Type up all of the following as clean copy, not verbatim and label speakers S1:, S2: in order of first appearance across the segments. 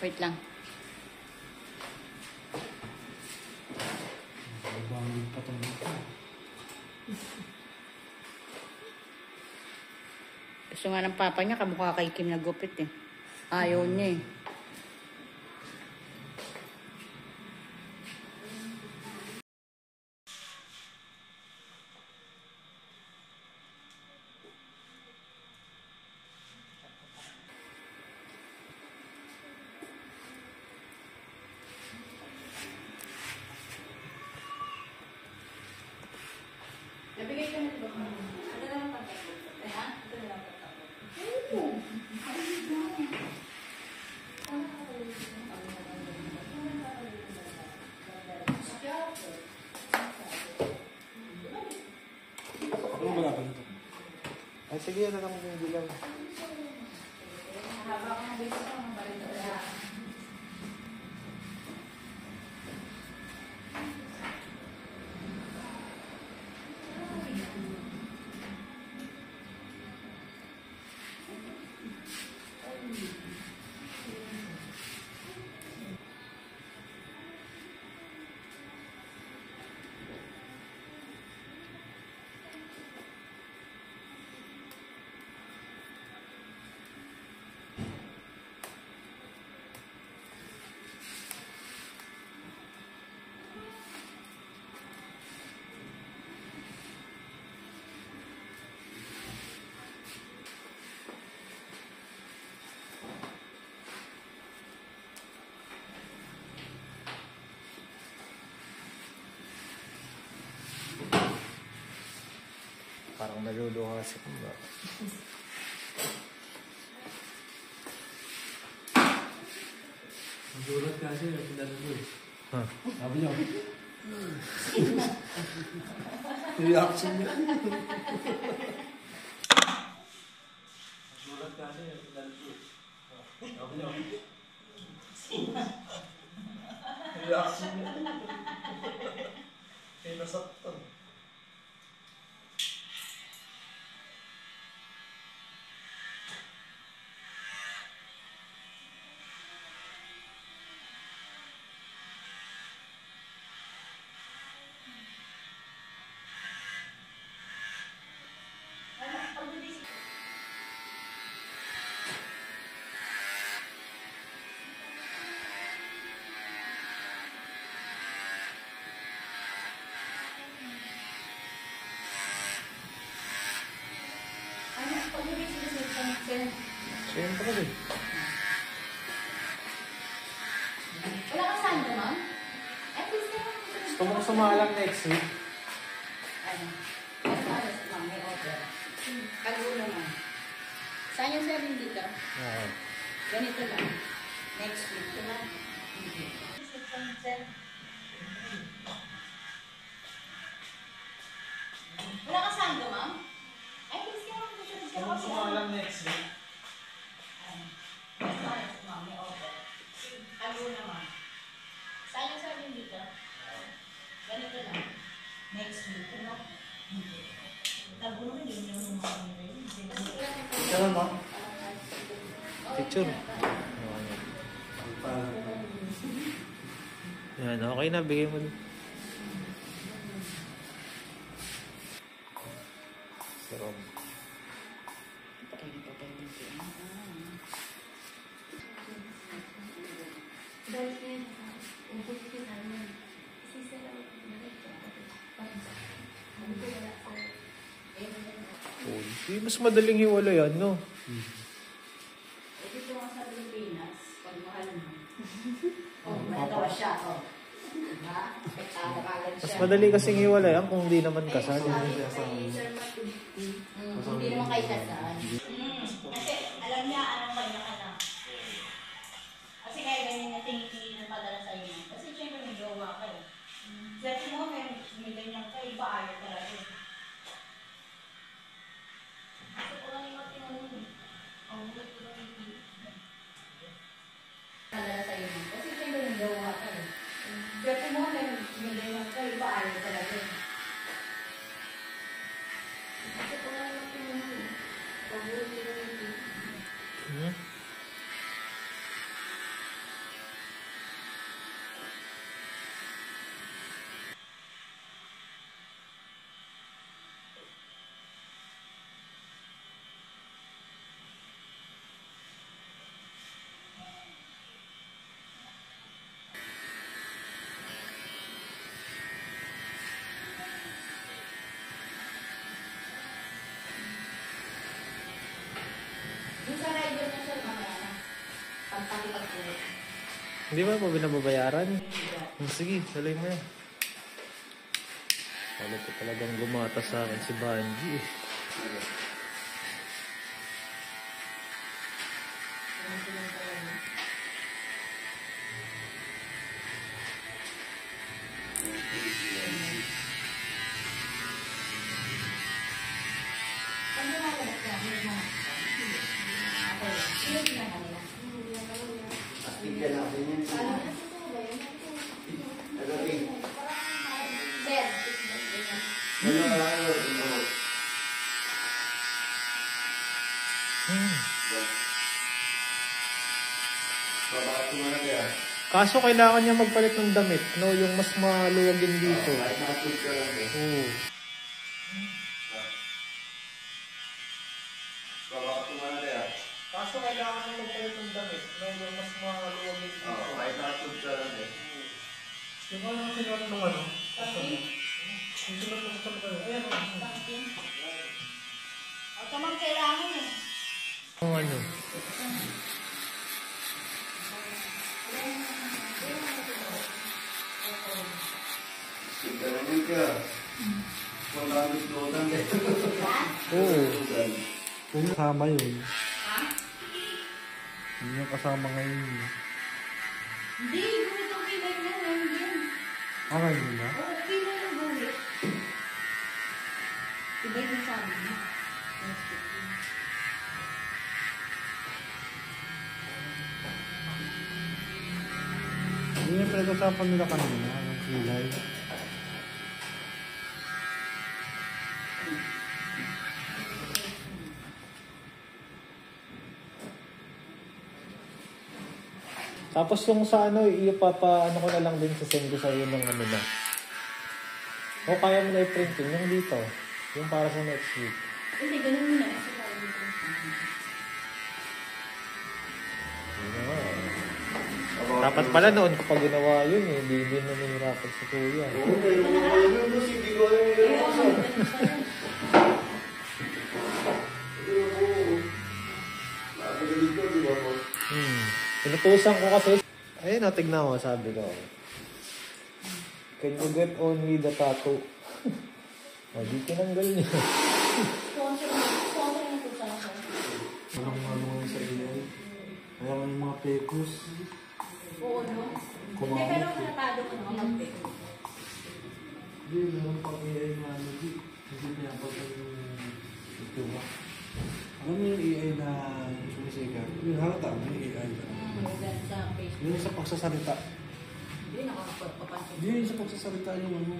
S1: Wait lang.
S2: Bangin pa itong ito.
S1: Gusto nga ng papa niya, kamukha kay Kim na gupit eh. Ayaw niya eh. Nabigay ka na ito ba? Ano naman pagkakot? Ha? Ito na lang pagkakot. Oo.
S2: Ano ba natin ito? Ay, sige, ano lang yung bilang.
S1: Haba ka na dito sa mga balito na.
S2: Parang naluluha kasi kung ba.
S3: Magulat kasi yung pinalo mo eh.
S2: Huh?
S3: Sabi niyo. Reaction niya. Magulat kasi yung pinalo mo eh. Sabi niyo. Reaction niya. Kaya nasaktan.
S2: Siyempre rin.
S1: Wala ka saan naman? Ay, please naman.
S2: Gusto mong sumalang next week?
S1: Ano? Ayos, ma'am. May order. Kago naman. Saan yung serving dito?
S2: Oo.
S1: Ganito lang. Next week. Diba? Wala ka saan ma'am? Ay, please naman.
S2: Gusto mong sumalang next week?
S1: Ayos, ma'am. May order. Kago naman. Saan yung serving dito? Ganito lang. Next week. Diba? Kago naman yun yung mga
S2: Picture mo? Picture. Yan, okay na. Bigay mo din. Sarap. Oh, mas madaling hiwala yan, no?
S1: Dito nga sa Pilipinas, pag mahal mo. Oh, natawa siya, oh. Diba? Spektakular siya.
S2: Mas madali kasing hiwala yan kung hindi naman kasal.
S1: Hindi naman kayo kasal. Kasi alam niya anong kanya ka na. Kasi kaya ganyan na tingin ng padala sa iyo. Kasi syempre may gawa ka eh. Swerte mo may ganyan ka, iba ayaw ka rin. Kasi ko lang yung matinanong eh. Ang ulit ko lang yung padala sa iyo. Kasi syempre may gawa ka eh. Swerte mo may ganyan ka, iba ayaw ka rin. Kasi ko lang yung matinanong eh. Ang ulit ko lang yung.
S2: Hmm?
S1: Yung sa rider na sir, mamaya na. Pagpapagpulot.
S2: Hindi ba po binababayaran? Sige, salay mo yan. Wala ko talagang gumata sa akin si Banji.
S1: Pag lumalabas ka, may mga. Ako, yun na kanila.
S3: Bigyan natin yan. Nagabi.
S1: Sir,
S3: Ano na lang yun? Babakat ko na kaya.
S2: Kaso kailangan niya magpalit ng damit, no? Yung mas maluwag din dito.
S3: Kahit nakatulog ka lang eh.
S2: Oo.
S3: Babakat ko na kaya.
S2: Kaso kailangan niya magpalit ng damit, no? Yung mas maluwag din dito.
S3: Kahit nakatulog ka lang eh.
S2: Yung ano sinunod ng ano? Yung sinunod ng ano? Ayan o.
S1: o tamang kailangan eh.
S2: Yung ano?
S3: Ganun ka. Wala nang lutan eh.
S2: Oo. Kung kasama yun.
S1: Ha?
S2: Hindi yung kasama ngayon.
S1: Hindi, ganito kilay na lang yan.
S2: Ngayon na?
S1: Oo, kilay na bulit. Iba yung sabi niya.
S2: Hindi yung pinag-usapan nila kanina. Yung kilay. Tapos yung sa ano, ano ko na lang din sa send ko sa iyo ng ano na. O kaya mo na i-printing yung dito. Yung para sa next week.
S1: Hindi, ganun mo na. Kasi tayo dito.
S2: Yun na nga. Dapat pala noon ko pa ginawa yun eh. Hindi din nanihirapan sa kuya.
S3: Oo, meron mo yun. Hindi ko alam yung
S1: Kaya
S3: gano'n.
S1: ako, ganun pa yan.
S3: Nakagalit ko, di ba po?
S2: Pinutusan ko kasi. Ayun, tignan mo, sabi ko. Can you get only the tattoo? O, di tinanggal niya.
S1: Sponsor na ito sa ako.
S2: Walang ano sa AI. Kaya yung mga pekos.
S1: Oo, no? Hindi, pero natado ko naman mag-pick.
S2: Hindi, meron pa AI na ano, di. Hindi niya pa yung ito ba? Alam mo yung AI na sumisikat? Yung halata mo yung AI na.
S1: Sa Facebook.
S2: Yung sa pagsasalita.
S1: Hindi, nakakapagpapansin.
S2: Hindi, yung sa pagsasalita yung ano.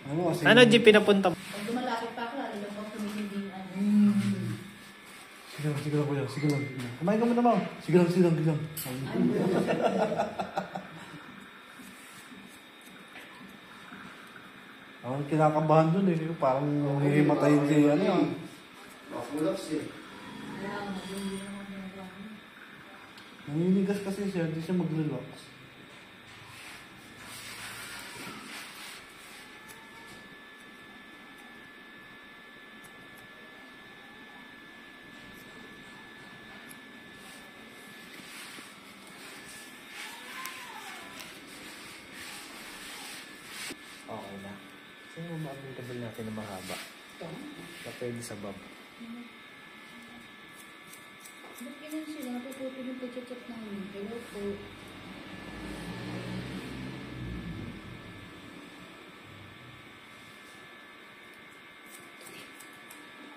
S2: Ano kasi?
S4: Ano, G, pinapunta mo?
S1: Pag dumalapit pa ako, lalo lang pag tumitinding ano.
S2: Sige lang, sige lang kuya. Sige lang, sige lang. Kumain ka muna mo. Sige lang, sige lang, sige lang. Ako kinakabahan dun eh. Parang hihimatayin si ano yan.
S3: Makulaps eh.
S1: Kaya, hindi naman ginagawa ko.
S2: Naninigas kasi siya, hindi siya mag-relax. Okay na. Sino mo ang kabel natin na mahaba?
S1: Ito.
S2: Na pwede sa bab.
S1: Ba't ganyan sila? Puputo yung pagkakit namin. Hello po.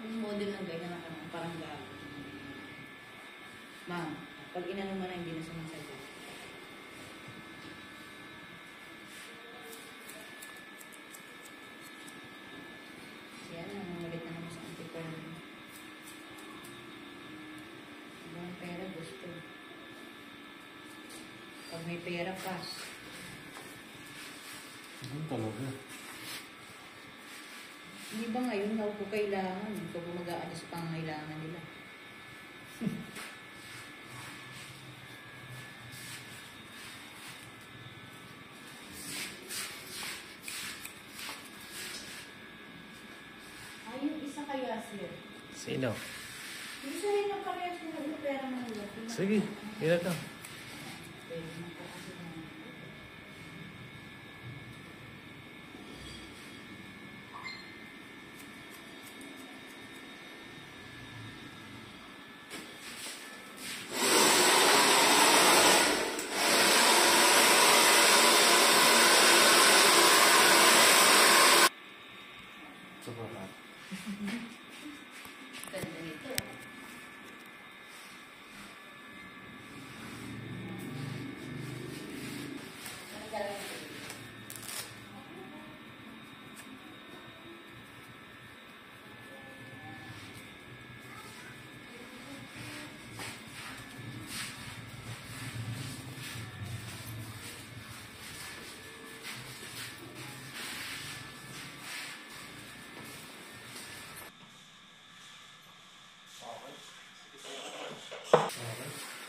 S1: Yung model ng ganyan na parang gago. Ma'am, pag inano mo na hindi na sumasagot. Yan, nangangalit na naman sa antiquary. Ibang pera gusto. Pag may pera, pass.
S2: Ano talaga?
S1: Hindi ba ngayon daw po kailangan? Ikaw po mag-aalis sa pangangailangan nila. Ay, yung isa kaya sir.
S4: Sino?
S1: Yung isa rin ang parehas nila.
S2: Sige, ilan ka? Sobrang.
S1: Ganda nito. Ano gagawin ko?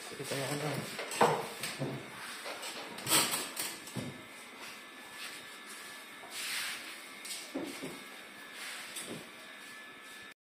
S2: Sige, tayo ka lang.